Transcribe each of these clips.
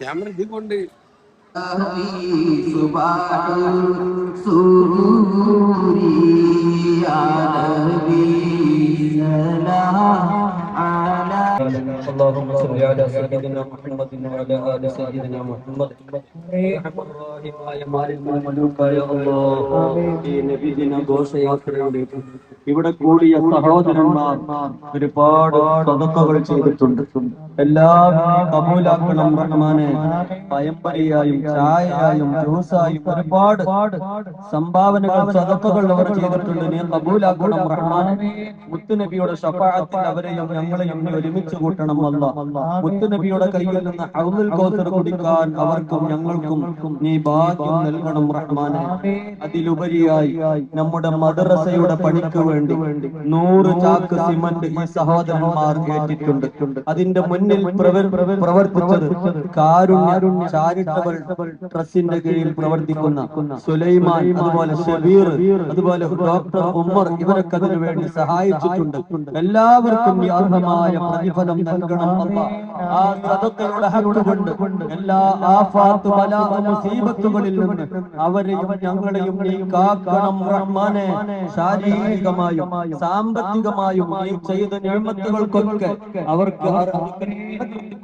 Camera ഇത് കൊണ്ട് اللهم صل على سيدنا محمد وعلى آل سيدنا محمد റഹീമായ മാലിക്കുൽ മലൂക്കായ അല്ലാഹ് ഈ നബിദിന ഘോഷയാത്രയുടെ ഇവിടെ കൂടിയ സഹോദരന്മാർ ഒരുപാട് സദഖകൾ ചെയ്തിട്ടുണ്ട്. എല്ലാവരും കബൂലാക്കണം റഹ്മാനെ. പയമ്പരിയായും ചായയായും ജ്യൂസായും ഒരുപാട് സംഭാവനകൾ സദഖകൾ അവർ ചെയ്തിട്ടുണ്ട്. നീ കബൂലാക്കണം റഹ്മാനെ. മുത്തുനബിയുടെ ശഫാഅത്തിൽ അവരെയും ഞങ്ങളെയും നീ ഒരുമിച്ച് കൂട്ടണം അല്ലാഹ്. മുത്തുനബിയുടെ കയ്യിൽ നിന്ന് ഹൗലുൽ കൗസർ കുടിക്കാൻ അവർക്കും ഞങ്ങൾക്കും നീ ഭാഗ്യം നൽകണം റഹ്മാനെ. അതിലുപരിയായി നമ്മുടെ മദ്രസയുടെ പണിക്ക് വേണ്ടി 100 ചാക്ക് സിമന്റ് ഈ സഹോദരന്മാർ ഏറ്റിട്ടുണ്ട്. അതിന്റെ മുന്നിൽ പ്രവർത്തിച്ചത് കാരുണ്യ ചാരിറ്റബിൾ ട്രസ്റ്റിന്റെ കീഴിൽ പ്രവർത്തിക്കുന്ന സുലൈമാൻ, അതുപോലെ ഷബീർ, അതുപോലെ ഡോക്ടർ ഉമ്മർ, ഇവരൊക്കെ അതിനു വേണ്ടി സഹായിച്ചിട്ടുണ്ട്. എല്ലാവർക്കും ഈ അർഹമായ പ്രതിഫലം നൽകണം അല്ലാഹ്. ആ സദഖയുടെ ഹഖ് കൊണ്ട് എല്ലാ ആഫാത്ത് ബലാ മുസീബത്തുകളിൽ നിന്ന് അവരെയും ഞങ്ങളെയും നീ കാക്കണം റഹ്മാനെ. ശാരീരികമായും സാമ്പത്തികമായും നീ ചെയ്ത നിഅമത്തുകൾക്കൊക്കെ അവർക്ക്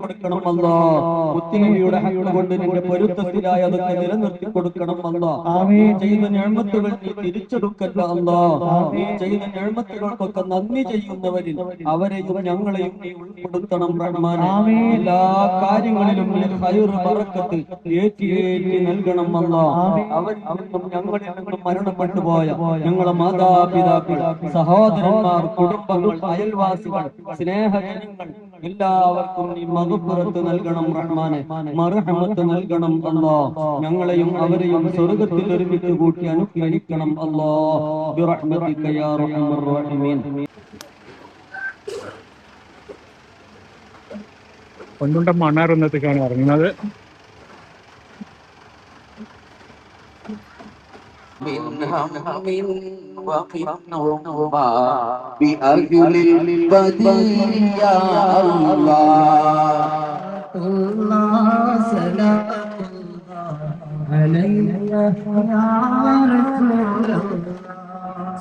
കൊടുക്കണം അല്ലാഹ്. മുത്തുനബിയുടെ ഹഖ് കൊണ്ട് നിന്റെ പൊരുത്തത്തിലായി അതൊക്കെ നിലനിർത്തി കൊടുക്കണം അല്ലാഹ്. നീ ചെയ്ത നിഅമത്തുകൾ നീ തിരിച്ചെടുക്കല്ല അല്ലാഹ്. നീ ചെയ്ത നിഅമത്തുകൾക്കൊക്കെ നന്ദി ചെയ്യുന്നവരിൽ അവരെയും ഞങ്ങളെയും നീ ഉൾപ്പെടുത്തണം റഹ്മാനെ. എല്ലാ കാര്യങ്ങളിലും നീ ഖൈർ ബറക്കത്ത് ഏറ്റി നൽകണം അല്ലാഹ്. അവരിൽ ഞങ്ങളിൽ നിന്നും മരണപ്പെട്ടു പോയ ഞങ്ങളെ മാതാപിതാക്കൾ, സഹോദരന്മാർ, കുടുംബങ്ങൾ, അയൽവാസികൾ, സ്നേഹജനങ്ങൾ എല്ലാവർക്കും നീ മഗ്ഫിറത്ത് നൽകണം റഹ്മാനെ. മർഹമത്ത് നൽകണം അല്ലാഹ്. ഞങ്ങളെയും അവരെയും സ്വർഗ്ഗത്തിൽ ഒരുമിച്ച് കൂട്ടി അനുഗ്രഹിക്കണം അല്ലാഹ്. ബിറഹ്മതിക യാ അർഹമർ റഹീമീൻ. പൊന്നുണ്ടം മണ്ണാറുന്നത്തേക്കാണ് ഇറങ്ങുന്നത്. من هم ومن نوما بأهل البدر يا الله الله سلام الله عليك يا رسول الله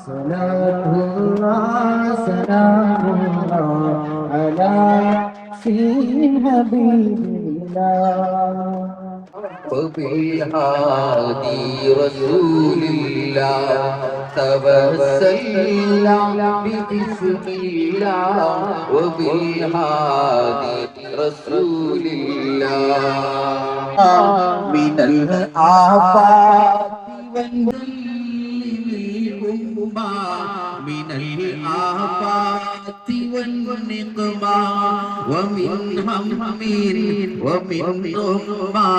صلاة الله سلام الله على في حبيب الله وبالهادي رسول الله توسلنا ببسم الله وبالهادي رسول الله من الآفات والنقمة من الآفات والنقمة ومن هم ومن أمة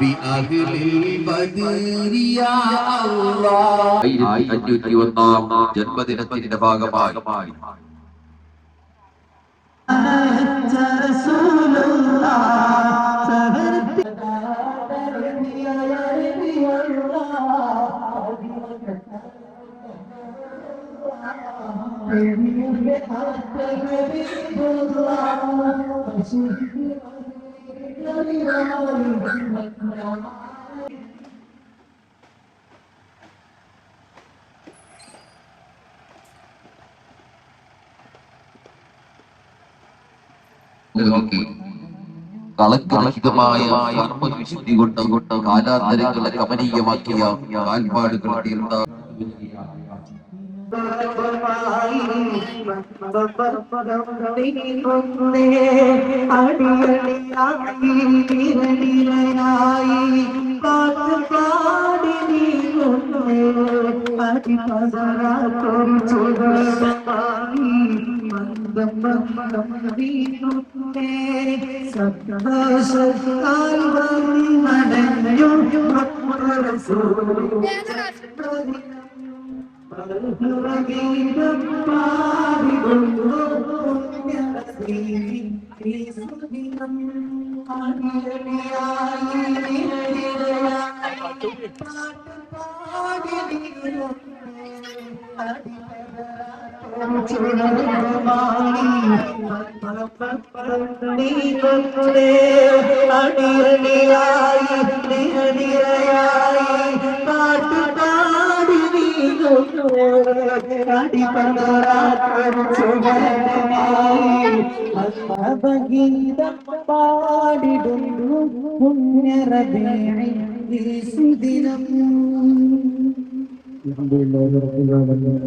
بأهل البدر يا الله. 521 ജന്മദിനത്തിന്റെ ഭാഗമായി കളക്കളഹിതമായ കർമ്മവിശുദ്ധി കൊണ്ട് കാലാന്തരങ്ങളെ കമനീയമാക്കിയ കാൽപ്പാടുകൾ തീർത്ത അടി ഗീതം പാടിടുന്നു പുണ്യറബീഇ ഈ സുദിനം. الحمد لله رب العالمين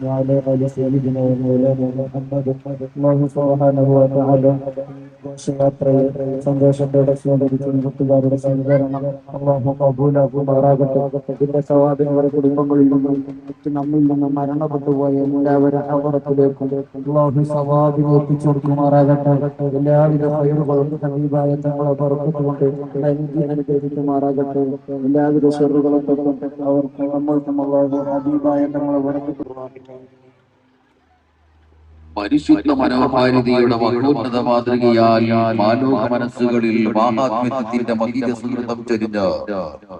وعلى آل سيدنا ومولانا محمد. അല്ലാഹു സുബ്ഹാനഹു വ തആല ഘോഷയാത്രയിൽ സന്തോഷത്തോടെ സ്വീകരിച്ച കൂട്ടുകാരുടെ സ്വീകരണം അല്ലാഹു കബൂലാക്കുമാറാകട്ടെ. ഇതിന്റെ സവാബിന് അവരുടെ കുടുംബങ്ങളിൽ നിന്നും നമ്മിൽ നിന്നും മരണപ്പെട്ടു പോയ എല്ലാവരും ഹവറത്തിലേക്കും അല്ലാഹു സവാബിനെ എത്തിച്ചു കൊടുക്കുമാറാകട്ടെ. എല്ലാവിധ ഹൈറുകളും ഹബീബായ തങ്ങളെ ബർക്കത്തുകൊണ്ട് അനുഗ്രഹിക്കുമാറാകട്ടെ. എല്ലാവിധ ഷർറുകളും തൊട്ടും അവർക്ക് നമ്മൾക്കും അല്ലാഹു ഹബീബായ തങ്ങളെ ബർക്കത്തുമാറാകട്ടെ. പരിശുദ്ധ മനോഹാരിതയുടെ മഹോന്നത മാതൃകയാൽ മാലോക മനസ്സുകളിൽ മഹാത്മ്യത്തിന്റെ മഹിത സുഹൃതം ചൊരിഞ്ഞ്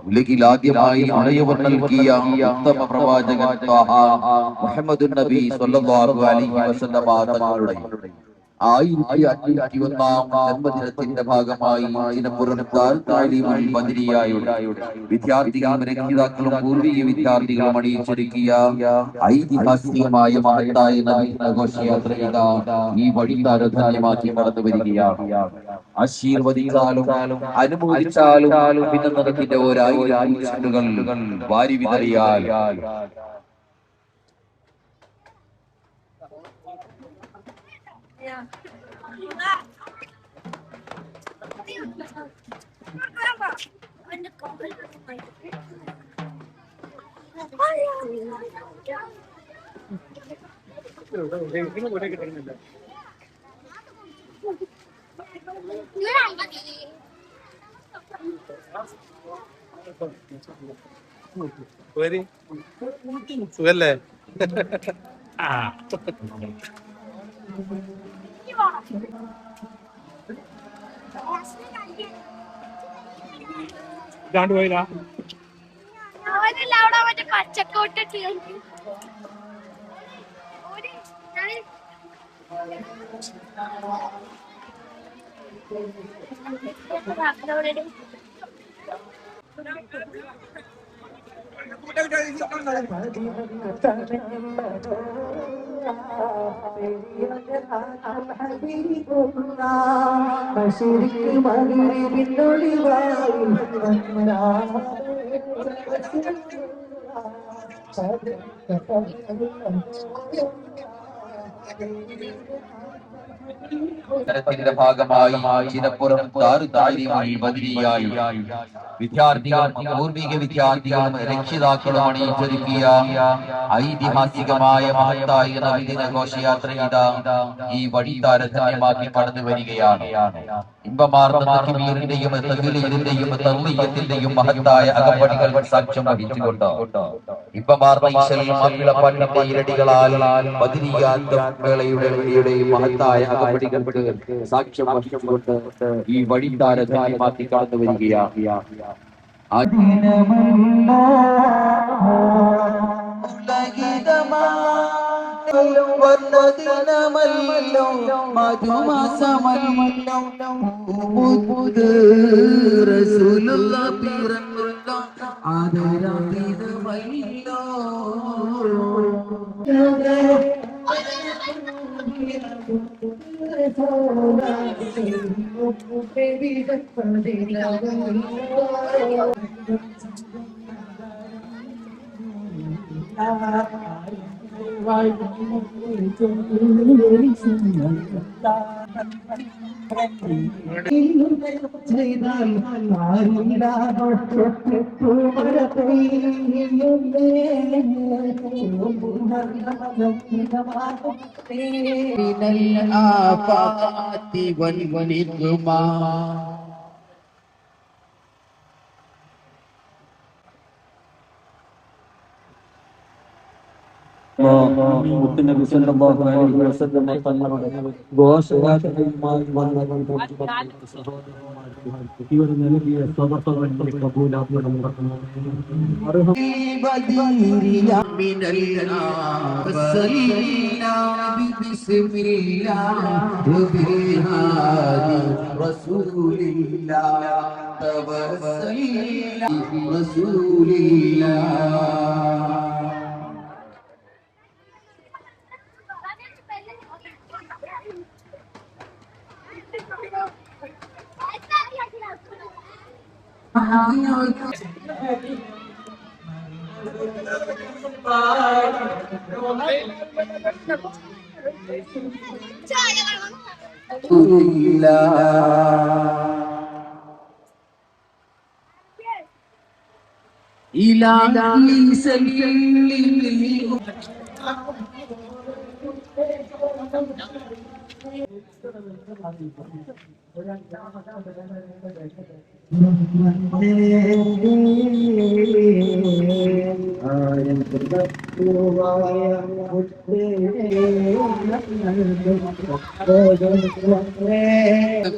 ഉലകിൽ ആദ്യമായി അണയവർ നൽകിയ ഉത്തമ പ്രവാചകൻ മുഹമ്മദ് നബി സ്വല്ലല്ലാഹു അലൈഹി വസല്ലം തങ്ങളുടെ 1501 ജന്മദിനത്തിന്റെ ഭാഗമായി വിദ്യാർത്ഥികളും രക്ഷിതാക്കളും പൂർവീയ വിദ്യാർത്ഥികളും അണിയിച്ചൊരുക്കിയ ഐതിഹാസികമായ മഹത്തായ നബിദിനാഘോഷയാത്ര ഈ വഴിത്താരധന്യമാക്കി കടന്നു വരികയാണ്. ആശീർവദിച്ചാലും അനുമോദിച്ചാലും പിന്നെ നടത്തിന്റെ ഓരായിരം വാരി വിതറിയാൽ സുഖല്ലേ? ഇതാണ്ട് പോയില്ല പച്ചക്കോട്ട് ത്തിന്റെ ഭാഗമായി ചിലപ്പുറം വിദ്യാർത്ഥികളും പൂർവിക വിദ്യാർത്ഥികളും രക്ഷിതാക്കളും അണിയിച്ചൊരുക്കിയ ഐതിഹാസികമായ മഹത്തായ നബിദിന ഘോഷയാത്ര ഈ വഴിത്താരധന്യമാക്കി കടന്നു വരികയാണ്. ഇമ്പമാർന്നീറിന്റെയും തർലീയത്തിന്റെയും മഹത്തായ അകമ്പടികൾ സാക്ഷ്യം വഹിച്ചുകൊണ്ട് ഇമ്പമാർന്ന ഇരടികളാൽ ബദരിയാത്തയുടെയും മഹത്തായ അകമ്പടികൾക്ക് സാക്ഷ്യം വഹിച്ചുകൊണ്ട് ഈ വഴിത്താരധന്യമാക്കി കടന്നു വരികയാണ്. الآفات والنقمة മുത്തുനബി സല്ലല്ലാഹു അലൈഹി വസല്ലം തങ്ങളുടെ ഘോഷയാത്രയുമായി വന്ന സഹോദരന്മാർക്ക് ഇവർ നൽകിയ സ്വതന്ത്രങ്ങളുടെ കബൂലാക്കണം من النار وسلنا بسم الله وبهادي رسول الله توسلنا برسول الله إلهي سلمني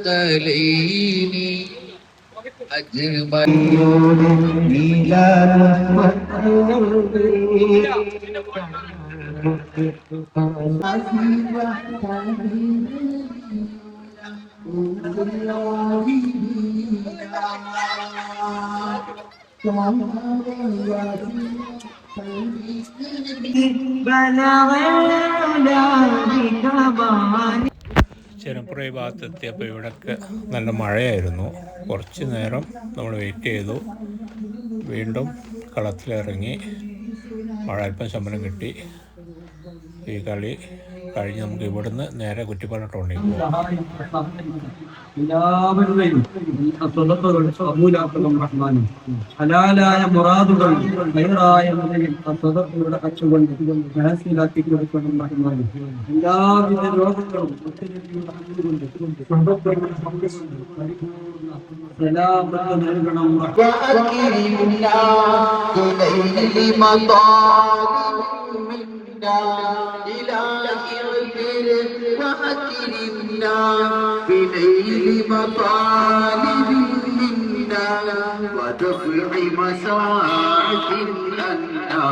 قليني أجمل إلى ചെറുപ്പുറ ഭാഗത്ത് എത്തിയപ്പോൾ ഇവിടെയൊക്കെ നല്ല മഴയായിരുന്നു. കുറച്ച് നേരം നമ്മൾ വെയിറ്റ് ചെയ്തു. വീണ്ടും കളത്തിലിറങ്ങി. മഴ അല്പം ശമനം കിട്ടി. ഈ കളി കഴിഞ്ഞ് നമുക്ക് ഇവിടുന്ന് നേരെ കുറ്റിപ്പാലം ടൗണിലേക്ക് പോകാം. എല്ലാവരുടെയും റഹ്മാനും ഹലാലായ മുറാദുകൾ ഹൈറായ നിലയിൽ സ്വതന്ത്രയുടെ കച്ചുകൊണ്ട് മനസ്സിലാക്കി കൊടുക്കണം റഹ്മാനും. എല്ലാവിധ രോഗങ്ങളും സലാമത്ത് നൽകണം. وأكرمنا بنيل مطالب منا ودفع مساعة أنا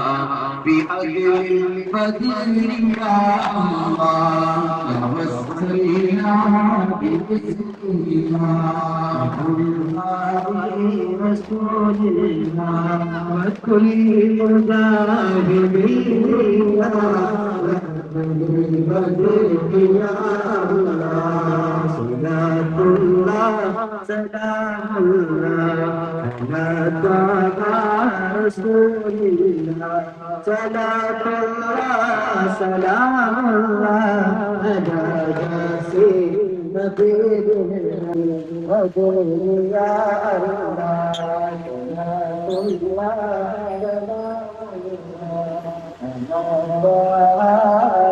بعدل بدر يا الله توسلنا باسمنا رسول الله وكل ذاهب صلاة الله سلام الله على رسول الله صلاة الله سلام الله على ياسين نبي الله يا الله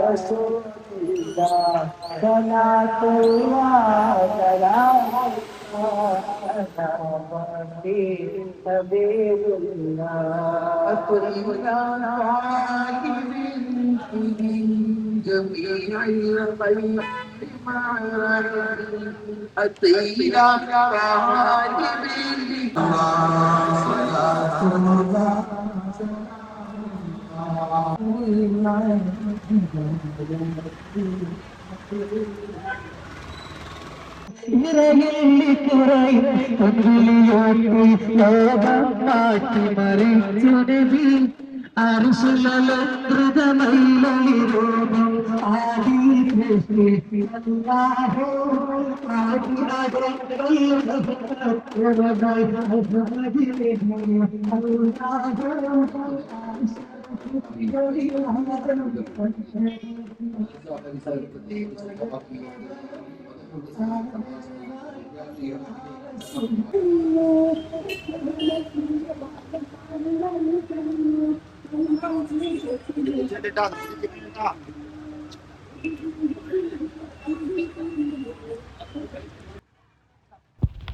رسول الله صلاة الله سلام حبيب الله أكرمنا من جميع الخير أتينا غالب الله صلاة الله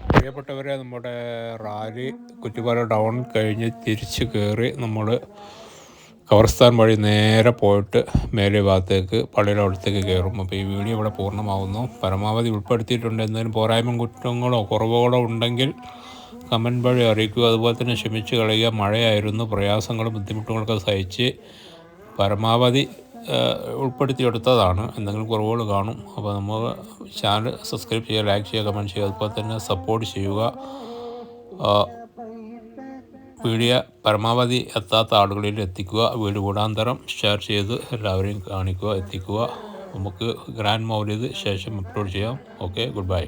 പ്രിയപ്പെട്ടവരെ, നമ്മുടെ റാലി കുറ്റിപ്പാറ ടൗൺ കഴിഞ്ഞ് തിരിച്ച് കയറി നമ്മൾ കവർസ്ഥാൻ വഴി നേരെ പോയിട്ട് മേലെ ഭാഗത്തേക്ക് പള്ളിയുടെ അടുത്തേക്ക് കയറും. അപ്പോൾ ഈ വീഡിയോ ഇവിടെ പൂർണ്ണമാകുന്നു. പരമാവധി ഉൾപ്പെടുത്തിയിട്ടുണ്ട്. എന്തെങ്കിലും പോരായ്മ കുറ്റങ്ങളോ കുറവുകളോ ഉണ്ടെങ്കിൽ കമൻറ്റ് വഴി അറിയിക്കുക. അതുപോലെ തന്നെ ക്ഷമിച്ച് കളയുക. മഴയായിരുന്നു, പ്രയാസങ്ങളും ബുദ്ധിമുട്ടുകളൊക്കെ സഹിച്ച് പരമാവധി ഉൾപ്പെടുത്തിയെടുത്തതാണ്. എന്തെങ്കിലും കുറവുകൾ കാണും. അപ്പോൾ നമ്മൾ ചാനൽ സബ്സ്ക്രൈബ് ചെയ്യുക, ലൈക്ക് ചെയ്യുക, കമൻറ്റ് ചെയ്യുക. അതുപോലെ തന്നെ സപ്പോർട്ട് ചെയ്യുക. വീഡിയോ പരമാവധി എത്താത്ത ആളുകളിൽ എത്തിക്കുക. വീഡിയോ കൂടാന്തരം ഷെയർ ചെയ്ത് എല്ലാവരെയും കാണിക്കുക, എത്തിക്കുക. നമുക്ക് ഗ്രാൻഡ് മൗലിദ് ശേഷം അപ്ലോഡ് ചെയ്യാം. Okay, good bye.